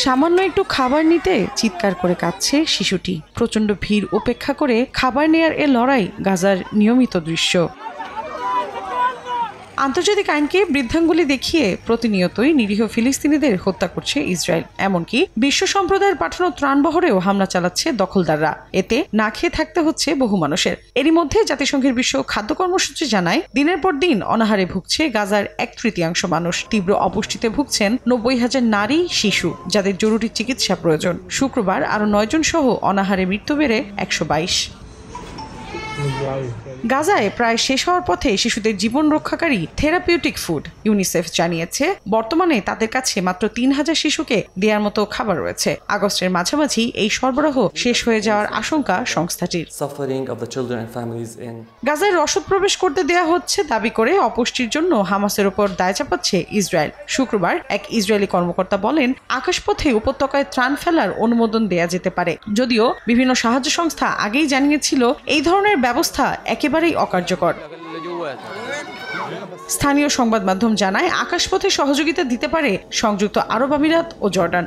সামান্য একটু খাবার নিতে চিৎকার করে কাঁদছে শিশুটি। প্রচণ্ড ভিড় উপেক্ষা করে খাবার নেয়ার এ লড়াই গাজার নিয়মিত দৃশ্য। আন্তর্জাতিক আইনকে বৃদ্ধাঙ্গুলি দেখিয়ে প্রতিনিয়তই নিরীহ ফিলিস্তিনিদের হত্যা করছে ইসরায়েল। এমনকি বিশ্ব সম্প্রদায়ের পাঠানো ত্রাণবহরেও হামলা চালাচ্ছে দখলদাররা। এতে না খেয়ে থাকতে হচ্ছে বহু মানুষের। এরই মধ্যে জাতিসংঘের বিশ্ব খাদ্য কর্মসূচি জানায়, দিনের পর দিন অনাহারে ভুগছে গাজার 1/3 মানুষ। তীব্র অপুষ্টিতে ভুগছেন 90,000 নারী, শিশু, যাদের জরুরি চিকিৎসা প্রয়োজন। শুক্রবার আরও 9 জন সহ অনাহারে মৃত্যু বেড়ে 122। গাজায় প্রায় শেষ হওয়ার পথে শিশুদের জীবন রক্ষাকারী থেরাপিউটিক ফুড। ইউনিসেফ জানিয়েছে, বর্তমানে তাদের কাছে মাত্র 3000 শিশুকে দেওয়ার মতো খাবার রয়েছে। আগস্টের মাঝামাঝি এই সরবরাহ শেষ হয়ে যাওয়ার আশঙ্কা সংস্থাটির। গাজায় রসদ প্রবেশ করতে দেয়া হচ্ছে দাবি করে অপুষ্টির জন্য হামাসের উপর দায় চাপাচ্ছে ইসরায়েল। শুক্রবার এক ইসরায়েলি কর্মকর্তা বলেন, আকাশপথে উপত্যকায় ত্রাণ ফেলার অনুমোদন দেয়া যেতে পারে, যদিও বিভিন্ন সাহায্য সংস্থা আগেই জানিয়েছিল এই ধরনের ব্যবস্থা একেবারেই অকার্যকর। স্থানীয় সংবাদ মাধ্যম জানায়, আকাশপথে সহযোগিতা দিতে পারে সংযুক্ত আরব আমিরাত ও জর্ডান।